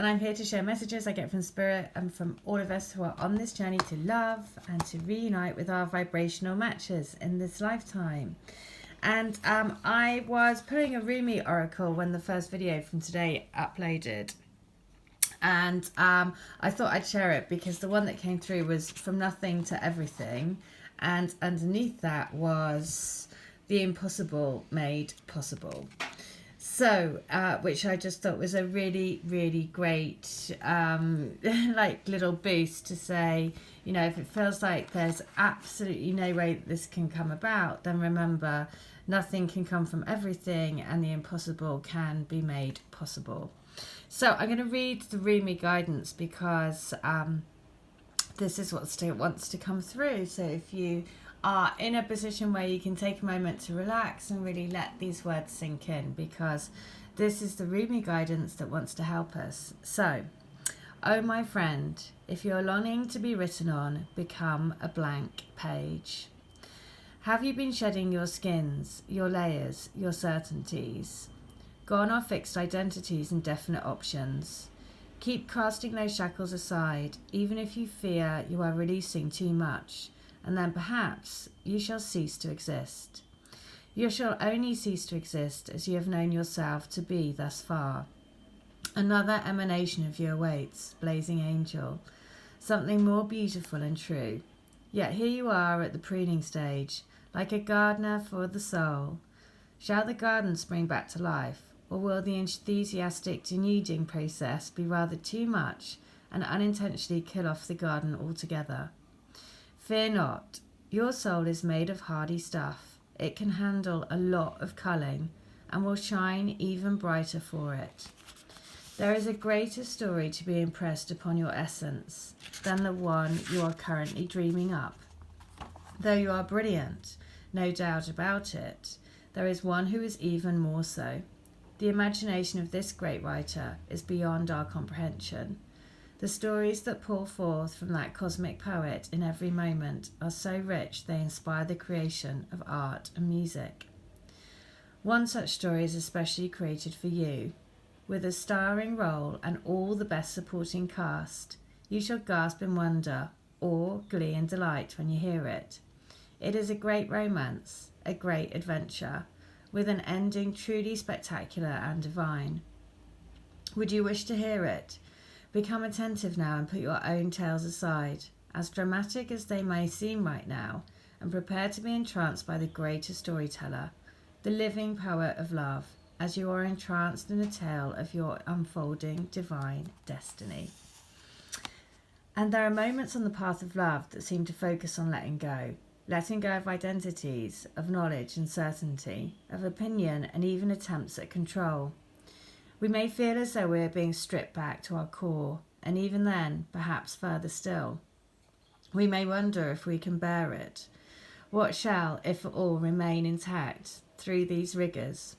and I'm here to share messages I get from Spirit and from all of us who are on this journey to love and to reunite with our vibrational matches in this lifetime. And I was pulling a RUMI oracle when the first video from today uploaded. And I thought I'd share it because the one that came through was from nothing to everything. And underneath that was the impossible made possible. So, which I just thought was a really, really great, like little boost to say, you know, if it feels like there's absolutely no way that this can come about, then remember, nothing can come from everything and the impossible can be made possible. So I'm going to read the RUMI guidance because this is what wants to come through. So if you are in a position where you can take a moment to relax and really let these words sink in, because this is the RUMI guidance that wants to help us. So, oh my friend, if you're longing to be written on, become a blank page. Have you been shedding your skins, your layers, your certainties? Gone are fixed identities and definite options. Keep casting those shackles aside, even if you fear you are releasing too much, and then perhaps you shall cease to exist. You shall only cease to exist as you have known yourself to be thus far. Another emanation of you awaits, blazing angel, something more beautiful and true. Yet here you are at the pruning stage, like a gardener for the soul. Shall the garden spring back to life, or will the enthusiastic denuding process be rather too much and unintentionally kill off the garden altogether? Fear not, your soul is made of hardy stuff. It can handle a lot of culling and will shine even brighter for it. There is a greater story to be impressed upon your essence than the one you are currently dreaming up. Though you are brilliant, no doubt about it, there is one who is even more so. The imagination of this great writer is beyond our comprehension. The stories that pour forth from that cosmic poet in every moment are so rich they inspire the creation of art and music. One such story is especially created for you. With a starring role and all the best supporting cast, you shall gasp in wonder, awe, glee and delight when you hear it. It is a great romance, a great adventure, with an ending truly spectacular and divine. Would you wish to hear it? Become attentive now and put your own tales aside, as dramatic as they may seem right now, and prepare to be entranced by the greater storyteller, the living poet of love, as you are entranced in a tale of your unfolding divine destiny. And there are moments on the path of love that seem to focus on letting go of identities, of knowledge and certainty, of opinion and even attempts at control. We may feel as though we are being stripped back to our core, and even then, perhaps further still. We may wonder if we can bear it. What shall, if at all, remain intact through these rigours?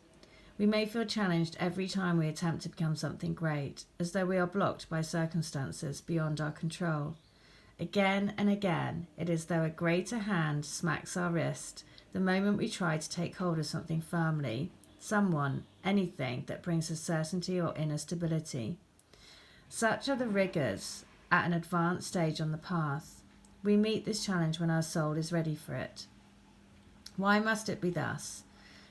We may feel challenged every time we attempt to become something great, as though we are blocked by circumstances beyond our control. Again and again, it is as though a greater hand smacks our wrist the moment we try to take hold of something firmly, someone, anything that brings us certainty or inner stability. Such are the rigours at an advanced stage on the path. We meet this challenge when our soul is ready for it. Why must it be thus?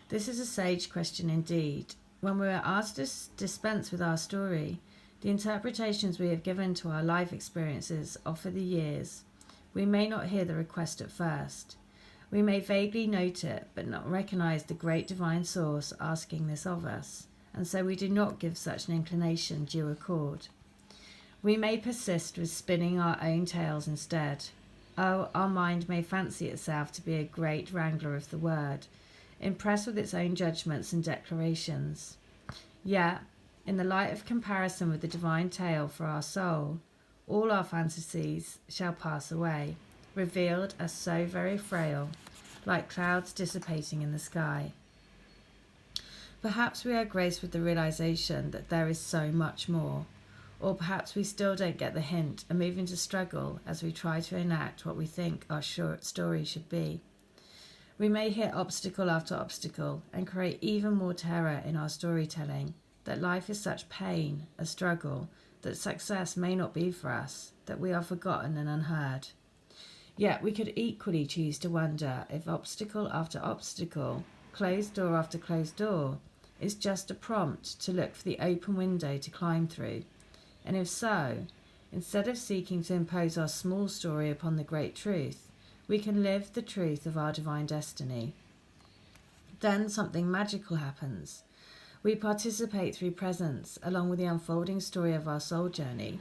This is a sage question indeed. When we are asked to dispense with our story, the interpretations we have given to our life experiences offer the years. We may not hear the request at first. We may vaguely note it, but not recognize the great divine source asking this of us, and so we do not give such an inclination due accord. We may persist with spinning our own tales instead. Oh, our mind may fancy itself to be a great wrangler of the word, impressed with its own judgments and declarations. Yet, in the light of comparison with the divine tale for our soul, all our fantasies shall pass away, revealed as so very frail, like clouds dissipating in the sky. Perhaps we are graced with the realization that there is so much more, or perhaps we still don't get the hint and move into struggle as we try to enact what we think our short story should be. We may hit obstacle after obstacle and create even more terror in our storytelling, that life is such pain, a struggle, that success may not be for us, that we are forgotten and unheard. Yet we could equally choose to wonder if obstacle after obstacle, closed door after closed door, is just a prompt to look for the open window to climb through. And if so, instead of seeking to impose our small story upon the great truth, we can live the truth of our divine destiny. Then something magical happens. We participate through presence along with the unfolding story of our soul journey.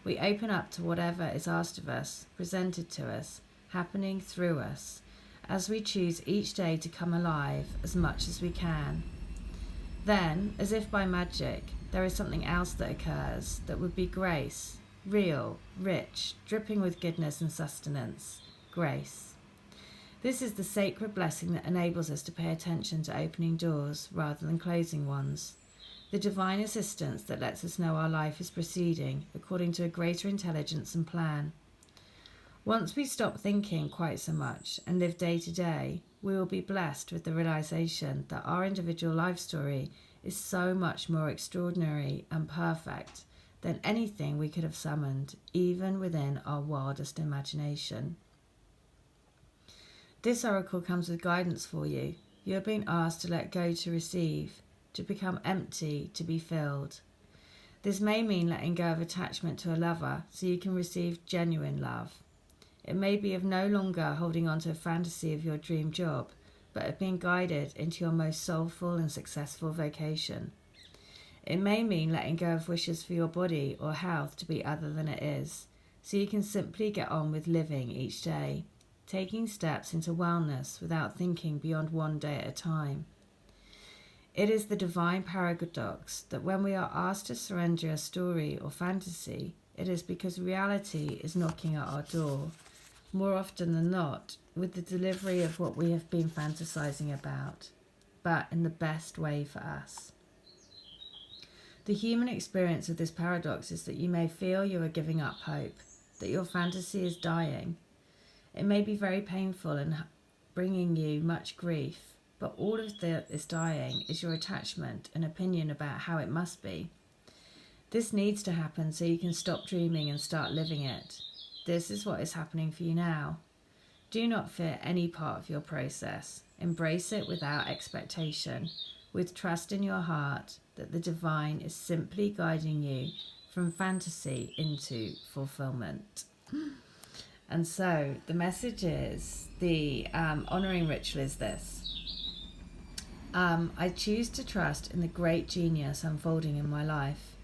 We open up to whatever is asked of us, presented to us, happening through us, as we choose each day to come alive as much as we can. Then, as if by magic, there is something else that occurs that would be grace, real, rich, dripping with goodness and sustenance. Grace. This is the sacred blessing that enables us to pay attention to opening doors rather than closing ones. The divine assistance that lets us know our life is proceeding according to a greater intelligence and plan. Once we stop thinking quite so much and live day to day, we will be blessed with the realization that our individual life story is so much more extraordinary and perfect than anything we could have summoned, even within our wildest imagination. This oracle comes with guidance for you. You are being asked to let go to receive, to become empty, to be filled. This may mean letting go of attachment to a lover so you can receive genuine love. It may be of no longer holding on to a fantasy of your dream job, but of being guided into your most soulful and successful vocation. It may mean letting go of wishes for your body or health to be other than it is, so you can simply get on with living each day, taking steps into wellness without thinking beyond one day at a time. It is the divine paradox that when we are asked to surrender a story or fantasy, it is because reality is knocking at our door, more often than not, with the delivery of what we have been fantasizing about, but in the best way for us. The human experience of this paradox is that you may feel you are giving up hope, that your fantasy is dying. It may be very painful and bringing you much grief, but all of this dying is your attachment and opinion about how it must be. This needs to happen so you can stop dreaming and start living it. This is what is happening for you now. Do not fear any part of your process. Embrace it without expectation, with trust in your heart that the divine is simply guiding you from fantasy into fulfillment. And so the message is, the honouring ritual is this. I choose to trust in the great genius unfolding in my life.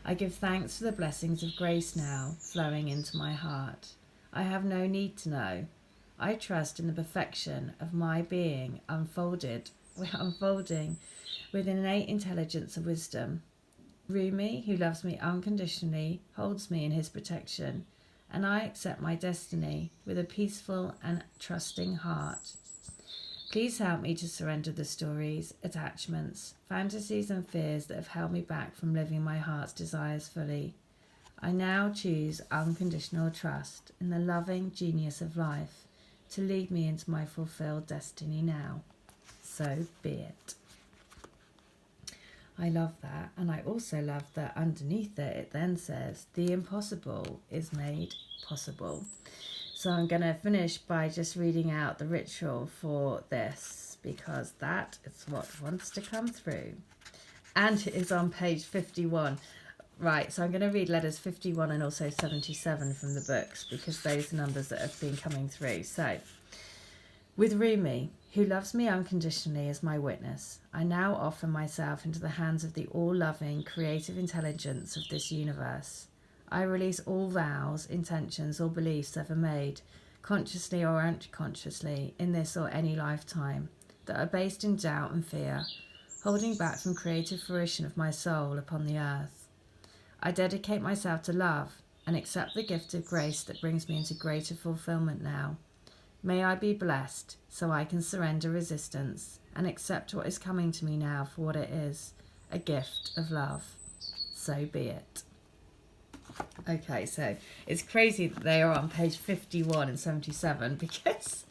I give thanks for the blessings of grace now flowing into my heart. I have no need to know. I trust in the perfection of my being unfolding with innate intelligence and wisdom. RUMI, who loves me unconditionally, holds me in his protection, and I accept my destiny with a peaceful and trusting heart. Please help me to surrender the stories, attachments, fantasies and fears that have held me back from living my heart's desires fully. I now choose unconditional trust in the loving genius of life to lead me into my fulfilled destiny now. So be it. I love that, and I also love that underneath it then says, the impossible is made possible. So I'm going to finish by just reading out the ritual for this, because that is what wants to come through. And it is on page 51. Right, so I'm going to read letters 51 and also 77 from the books, because those are numbers that have been coming through. So, with RUMI, who loves me unconditionally as my witness, I now offer myself into the hands of the all-loving, creative intelligence of this universe. I release all vows, intentions, or beliefs ever made, consciously or unconsciously, in this or any lifetime, that are based in doubt and fear, holding back from creative fruition of my soul upon the earth. I dedicate myself to love and accept the gift of grace that brings me into greater fulfillment now. May I be blessed so I can surrender resistance and accept what is coming to me now for what it is, a gift of love. So be it. Okay, so it's crazy that they are on page 51 and 77 because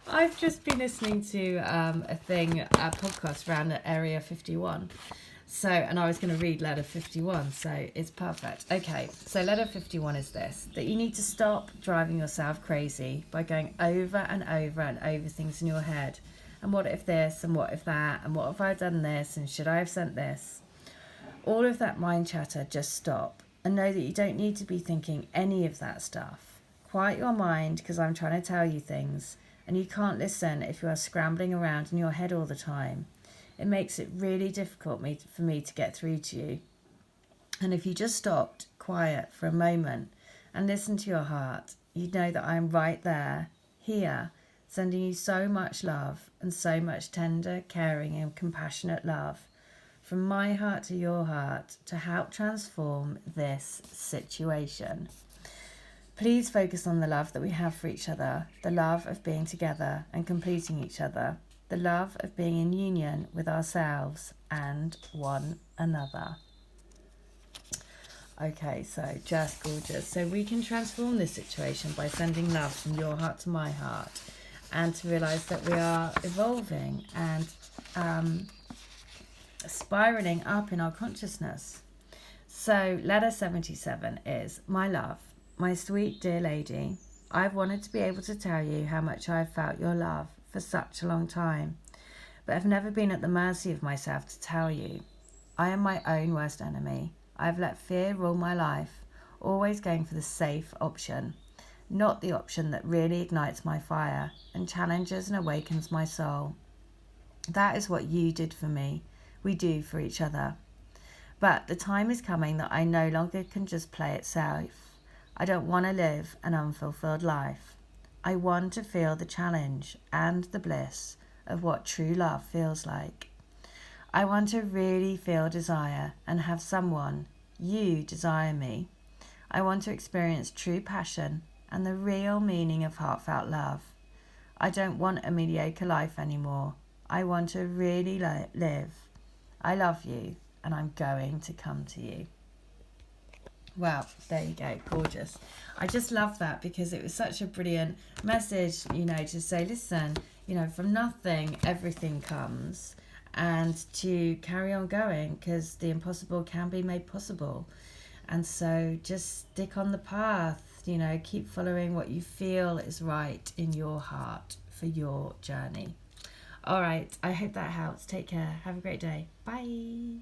I've just been listening to a podcast around at Area 51. So, and I was going to read letter 51, so it's perfect. Okay, so letter 51 is this: that you need to stop driving yourself crazy by going over and over and over things in your head. And what if this, and what if that, and what if I done this, and should I have sent this? All of that mind chatter, just stop and know that you don't need to be thinking any of that stuff. Quiet your mind, because I'm trying to tell you things, and you can't listen if you are scrambling around in your head all the time. It makes it really difficult for me to get through to you. And if you just stopped quiet for a moment and listened to your heart, you'd know that I'm right there, here, sending you so much love and so much tender, caring and compassionate love from my heart to your heart to help transform this situation. Please focus on the love that we have for each other, the love of being together and completing each other, the love of being in union with ourselves and one another. Okay, so just gorgeous. So we can transform this situation by sending love from your heart to my heart, and to realise that we are evolving and spiraling up in our consciousness. So letter 77 is: my love, my sweet dear lady, I've wanted to be able to tell you how much I've felt your love for such a long time, but I've never been at the mercy of myself to tell you. I am my own worst enemy. I've let fear rule my life, always going for the safe option, not the option that really ignites my fire and challenges and awakens my soul. That is what you did for me. We do for each other. But the time is coming that I no longer can just play it safe. I don't want to live an unfulfilled life. I want to feel the challenge and the bliss of what true love feels like. I want to really feel desire and have someone, you, desire me. I want to experience true passion and the real meaning of heartfelt love. I don't want a mediocre life anymore. I want to really live. I love you and I'm going to come to you. Well, there you go, gorgeous. I just love that because it was such a brilliant message, to say, listen, from nothing, everything comes, and to carry on going because the impossible can be made possible. And so just stick on the path, keep following what you feel is right in your heart for your journey. All right, I hope that helps. Take care. Have a great day. Bye.